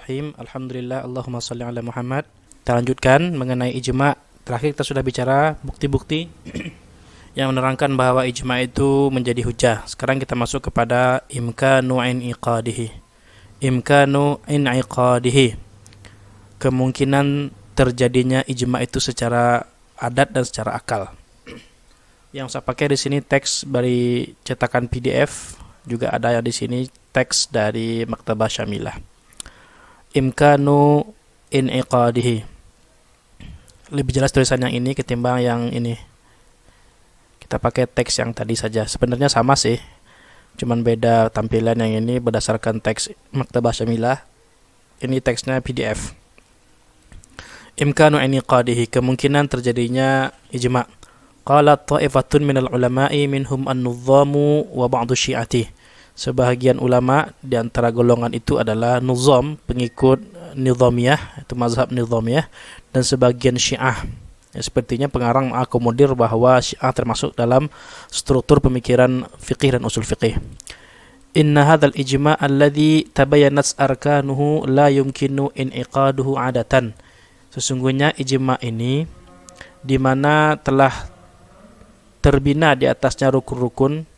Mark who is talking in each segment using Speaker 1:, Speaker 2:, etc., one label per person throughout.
Speaker 1: Bismillahirrahmanirrahim. Alhamdulillah, Allahumma salli ala Muhammad. Kita lanjutkan mengenai ijma'. Terakhir kita sudah bicara bukti-bukti yang menerangkan bahwa ijma' itu menjadi hujah. Sekarang kita masuk kepada imkanu in'iqadihi. Imkanu in'iqadihi. Kemungkinan terjadinya ijma' itu secara adat dan secara akal. Yang saya pakai di sini teks dari cetakan PDF, juga ada di sini teks dari Maktabah Syamilah. Imkanu in'iqadihi. Lebih jelas tulisan yang ini ketimbang yang ini. Kita pakai teks yang tadi saja. Sebenarnya sama sih, cuman beda tampilan. Yang ini berdasarkan teks Maktabah Syamilah, ini teksnya PDF. Imkanu in'iqadihi, kemungkinan terjadinya ijma'. Qalat ta'ifatun minal ulama'i minhum an-nuzzamu wa ba'du syi'ati. Sebahagian ulama di antara golongan itu adalah nuzam, pengikut nizamiyah, itu mazhab nizamiyah, dan sebagian syiah. Ya, sepertinya pengarang mengakomodir bahwa syiah termasuk dalam struktur pemikiran fikih dan usul fikih. Inna hadzal ijma' alladhi tabayyanat arkanuhu la yumkinu in'iqaduhu adatan. Sesungguhnya ijma' ini di mana telah terbina di atasnya rukun-rukun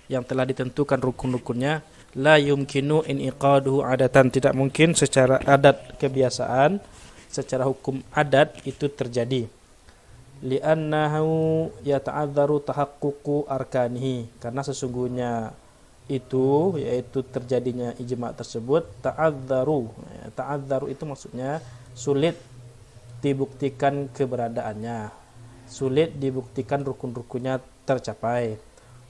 Speaker 1: yang telah ditentukan rukun-rukunnya, la yumkinu in'iqaduhu adatan, tidak mungkin secara adat kebiasaan, secara hukum adat itu terjadi. Li'annahu yata'adzaru tahaqququ arkanihi, karena sesungguhnya itu, yaitu terjadinya ijma' tersebut, ta'adzaru. Ta'adzaru itu maksudnya sulit dibuktikan keberadaannya, sulit dibuktikan rukun-rukunnya tercapai.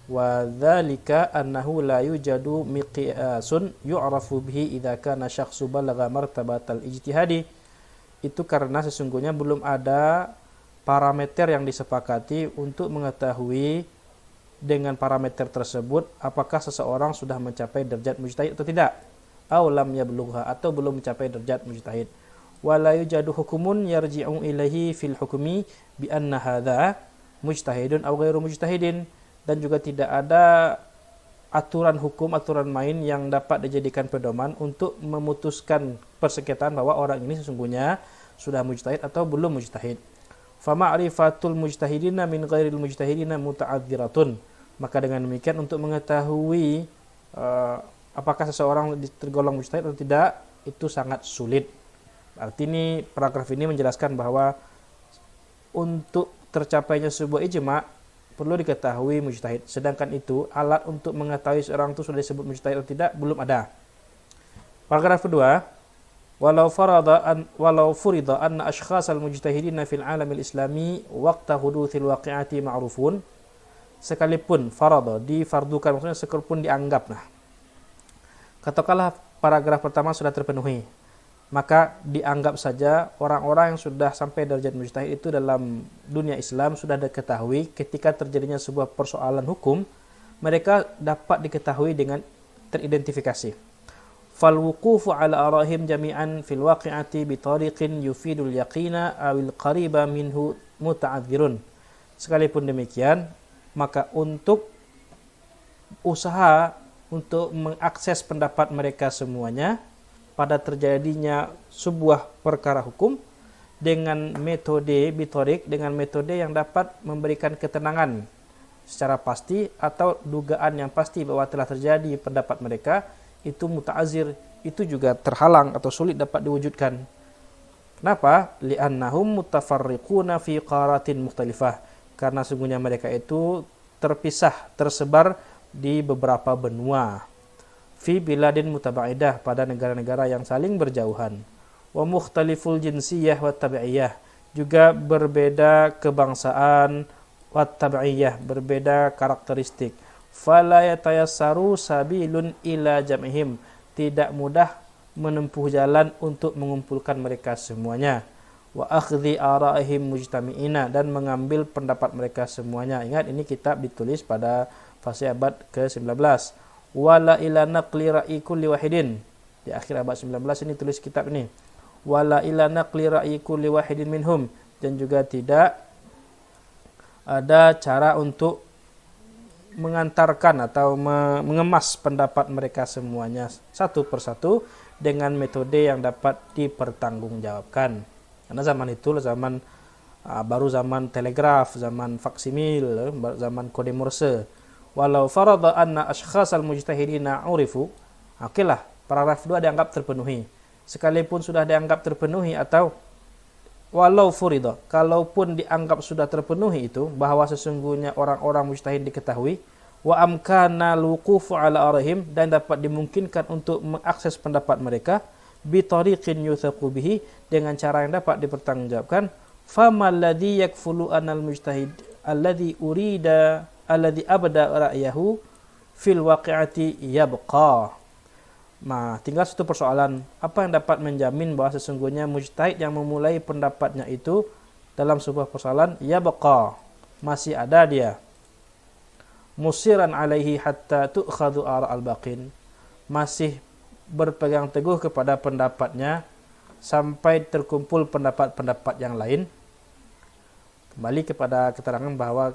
Speaker 1: Wa dzalika annahu la yujadu miqyasun yu'rafu bihi idza kana syakhsu balagha martabatal ijtihadi. Itu karena sesungguhnya belum ada parameter yang disepakati untuk mengetahui dengan parameter tersebut apakah seseorang sudah mencapai derajat mujtahid atau tidak. Aw lam yablugha, atau belum mencapai derajat mujtahid. Wa la yujadu hukumun yarji'u ilaihi fil hukmi bi anna hadza mujtahidun aw ghairu mujtahidin. Dan juga tidak ada aturan hukum, aturan main yang dapat dijadikan pedoman untuk memutuskan persengketaan bahwa orang ini sesungguhnya sudah mujtahid atau belum mujtahid. Fa ma'rifatul mujtahidina min ghairil mujtahidina muta'adziratun. Maka dengan demikian untuk mengetahui apakah seseorang tergolong mujtahid atau tidak itu sangat sulit. Arti ini, paragraf ini menjelaskan bahwa untuk tercapainya sebuah ijma' perlu diketahui mujtahid. Sedangkan itu alat untuk mengetahui seorang itu sudah disebut mujtahid atau tidak belum ada. Paragraf kedua, walau furida anna ashkhasal mujtahidina fil alamil islami waqta huduthil waqi'ati ma'rufun. Sekalipun farada, difardukan, maksudnya sekalipun dianggap. Nah, katakanlah paragraf pertama sudah terpenuhi, maka dianggap saja orang-orang yang sudah sampai derajat mujtahid itu dalam dunia Islam sudah diketahui ketika terjadinya sebuah persoalan hukum, mereka dapat diketahui dengan teridentifikasi. Fal wuqufu ala arahim jami'an fil waqi'ati bi tariqin yufidul yaqina awil qariba minhu muta'adzirun. Sekalipun demikian, maka untuk usaha untuk mengakses pendapat mereka semuanya pada terjadinya sebuah perkara hukum dengan metode bitorik, dengan metode yang dapat memberikan ketenangan secara pasti atau dugaan yang pasti bahwa telah terjadi pendapat mereka, itu muta'azir, itu juga terhalang atau sulit dapat diwujudkan. Kenapa? Li'annahum mutafarriquna fi qaratin mukhtalifah, karena sungguhnya mereka itu terpisah, tersebar di beberapa benua. Fi biladin mutaba'idah, pada negara-negara yang saling berjauhan. Wa mukhtaliful jinsiyah wa tabi'iyah, juga berbeda kebangsaan, wa tabi'iyah, berbeda karakteristik. Fala yatayassaru sabilun ila jam'ihim, tidak mudah menempuh jalan untuk mengumpulkan mereka semuanya. Wa akhdhi ara'ihim mujtami'ina, dan mengambil pendapat mereka semuanya. Ingat, ini kitab ditulis pada fase abad ke-19. Wala ila naqli ra'i kulli wahidin, di akhir abad 19 ini tulis kitab ini. Wala ila naqli ra'i kulli wahidin minhum, dan juga tidak ada cara untuk mengantarkan atau mengemas pendapat mereka semuanya satu persatu dengan metode yang dapat dipertanggungjawabkan. Karena zaman itu zaman baru zaman telegraf, zaman faksimil, zaman kode Morse. Walau farada anna ashkhasal mujtahidina urifu, okelah, paragraf 2 dianggap terpenuhi. Sekalipun sudah dianggap terpenuhi, atau walau furida, kalaupun dianggap sudah terpenuhi itu, bahwa sesungguhnya orang-orang mujtahid diketahui, wa amkana luqufu ala arahim, dan dapat dimungkinkan untuk mengakses pendapat mereka, bi tariqin yuthaqu bihi, dengan cara yang dapat dipertanggungjawabkan, fama alladhi yakfulu anal mujtahid alladhi urida alladhi abda ra'yahu fil waqi'ati yabqa. Nah, tinggal satu persoalan, apa yang dapat menjamin bahwa sesungguhnya mujtahid yang memulai pendapatnya itu dalam sebuah persoalan yabqa, masih ada dia, musiran alaihi hatta tu'khadhu ara al-baqin, masih berpegang teguh kepada pendapatnya sampai terkumpul pendapat-pendapat yang lain. Kembali kepada keterangan bahwa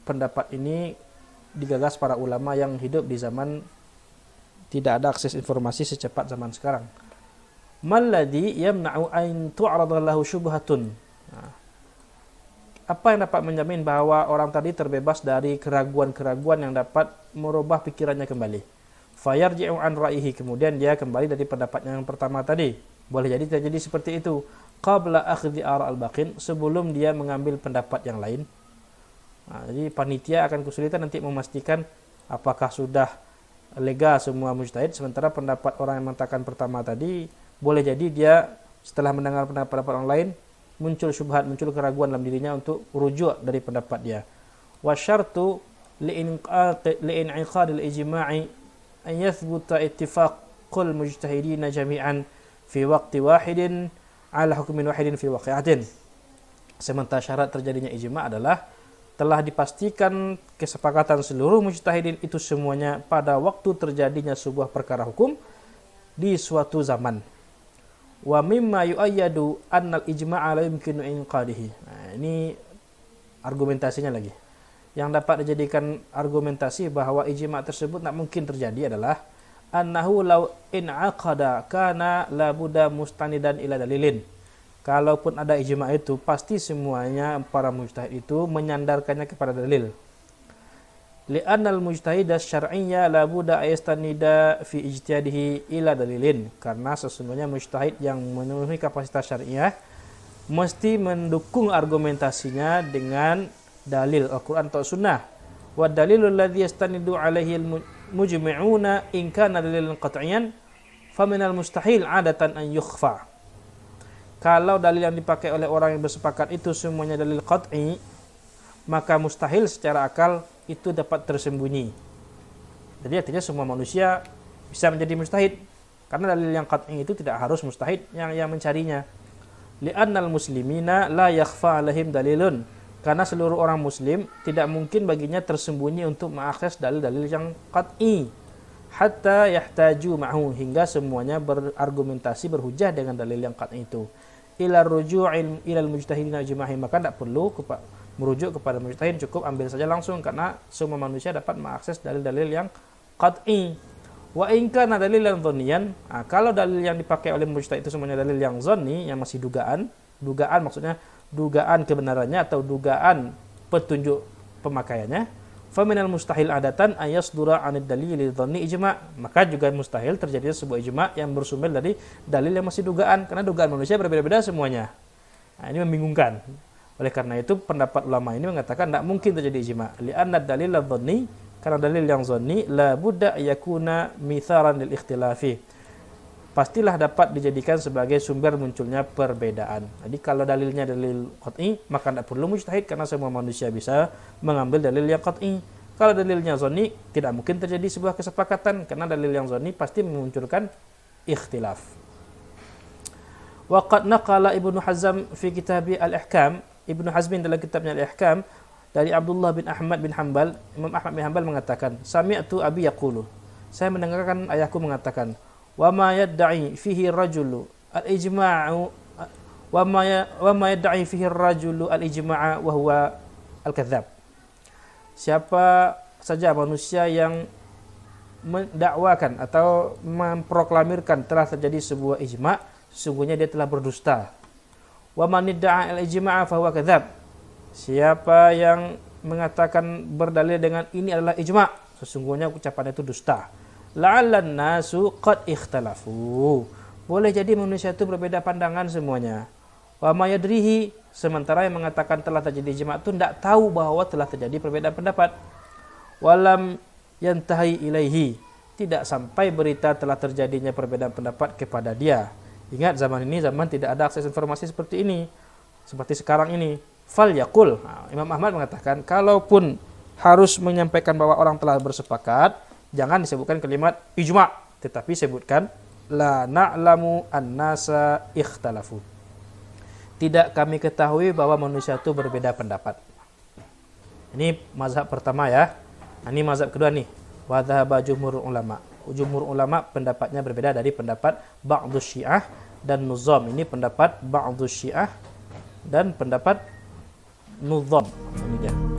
Speaker 1: pendapat ini digagas para ulama yang hidup di zaman tidak ada akses informasi secepat zaman sekarang. Malladhi yamna'u an tu'rada lahu syubhatun. Apa yang dapat menjamin bahwa orang tadi terbebas dari keraguan-keraguan yang dapat merubah pikirannya kembali. Fayarji'u an ra'ihi, kemudian dia kembali dari pendapatnya yang pertama tadi. Boleh jadi terjadi seperti itu. Qabla akhdhi ara al-baqin, sebelum dia mengambil pendapat yang lain. Jadi panitia akan kesulitan nanti memastikan apakah sudah lega semua mujtahid, sementara pendapat orang yang mengatakan pertama tadi boleh jadi dia setelah mendengar pendapat orang lain muncul syubhat, muncul keraguan dalam dirinya untuk rujuk dari pendapat dia. Wa syartu li'in'iqad al-ijma'i an yathbuta ittifaqul mujtahidin jami'an fi waqti wahidin ala hukmin wahidin fi waqi'atin. Sementara syarat terjadinya ijma' adalah telah dipastikan kesepakatan seluruh mujtahidin itu semuanya pada waktu terjadinya sebuah perkara hukum di suatu zaman. Wa mimma yu'ayyadu annal ijma'a la yumkinu inqadihi. Nah, ini argumentasinya lagi. Yang dapat dijadikan argumentasi bahwa ijma' tersebut tak mungkin terjadi adalah annahu law in'aqada kana la budda mustanidan ila dalilin. Kalaupun ada ijma' itu, pasti semuanya para mujtahid itu menyandarkannya kepada dalil. Li'annal mujtahida syar'iyya la budda ayastanida fi ijtihadihi ila dalilin. Karena sesungguhnya mujtahid yang memenuhi kapasitas syariah mesti mendukung argumentasinya dengan dalil Al-Quran atau Sunnah. Wa dalilul ladzi yastanidu alaihi al-mujmi'una in kana dalilan qat'iyan faminal mustahil 'adatan an yukhfa. Kalau dalil yang dipakai oleh orang yang bersepakat itu semuanya dalil qat'i, maka mustahil secara akal itu dapat tersembunyi. Jadi artinya semua manusia bisa menjadi mustahid, karena dalil yang qat'i itu tidak harus mustahid yang mencarinya. Li'annal muslimina la yakhfa 'alaihim dalilun. Karena seluruh orang muslim tidak mungkin baginya tersembunyi untuk mengakses dalil-dalil yang qat'i. Hatta yahtaju ma'hu, hingga semuanya berargumentasi berhujah dengan dalil yang qat'i itu. Ila ruju'il ilal mujtahidin ajma'in, maka tidak perlu merujuk kepada mujtahid, cukup ambil saja langsung, karena semua manusia dapat mengakses dalil-dalil yang qat'i. Wa in kana dalilan dhanniyan, kalau dalil yang dipakai oleh mujtahid itu semuanya dalil yang dhanni, yang masih dugaan maksudnya dugaan kebenarannya atau dugaan petunjuk pemakaiannya, faminal mustahil adatan ayasdura 'anid dalil dhanni ijma', maka juga mustahil terjadi sebuah ijma' yang bersumber dari dalil yang masih dugaan, karena dugaan manusia berbeda-beda semuanya. Nah, ini membingungkan. Oleh karena itu pendapat ulama ini mengatakan tidak mungkin terjadi ijma', li'anna dalil dhanni, karena dalil yang dhanni la budda yakuna mitharan lil ikhtilafi, pastilah dapat dijadikan sebagai sumber munculnya perbedaan. Jadi kalau dalilnya dalil qat'i, maka tidak perlu mujtahid, karena semua manusia bisa mengambil dalil yang qat'i. Kalau dalilnya dhanni, tidak mungkin terjadi sebuah kesepakatan, karena dalil yang dhanni pasti memunculkan ikhtilaf. Wa qad naqala Ibnu Hazm fi kitab Al-Ihkam, Ibnu Hazmin dalam kitabnya Al-Ihkam, dari Abdullah bin Ahmad bin Hanbal, Imam Ahmad bin Hanbal mengatakan, sami'tu abi yaqulu, saya mendengarkan ayahku mengatakan, wa ma yad'i fihi ar-rajulu al-ijma'u wa ma yad'i fihi ar-rajulu al-ijma'a wa huwa al-kadzdzab. Siapa saja manusia yang mendakwakan atau memproklamirkan telah terjadi sebuah ijma', sesungguhnya dia telah berdusta. Wa man idda'a al-ijma'a fa huwa kadzab. Siapa yang mengatakan berdalil dengan ini adalah ijma', sesungguhnya ucapan itu dusta. La'allan nasu qad ikhtalafu. Boleh jadi manusia itu berbeda pandangan semuanya. Wa ma yadrihi, sementara yang mengatakan telah terjadi ijma' itu tidak tahu bahwa telah terjadi perbedaan pendapat. Walam yantahi ilaihi, tidak sampai berita telah terjadinya perbedaan pendapat kepada dia. Ingat, zaman ini zaman tidak ada akses informasi seperti ini, seperti sekarang ini. Fal yakul, Imam Ahmad mengatakan, kalaupun harus menyampaikan bahwa orang telah bersepakat, jangan disebutkan kalimat ijma', tetapi sebutkan la na'lamu an-nasa ikhtalafu. Tidak kami ketahui bahwa manusia itu berbeda pendapat. Ini mazhab pertama ya. Ini mazhab kedua nih. Wa dhahaba jumhur ulama. Jumhur ulama pendapatnya berbeda dari pendapat ba'dus Syiah dan Nuzam. Ini pendapat ba'dus Syiah dan pendapat Nuzam. Ini dia.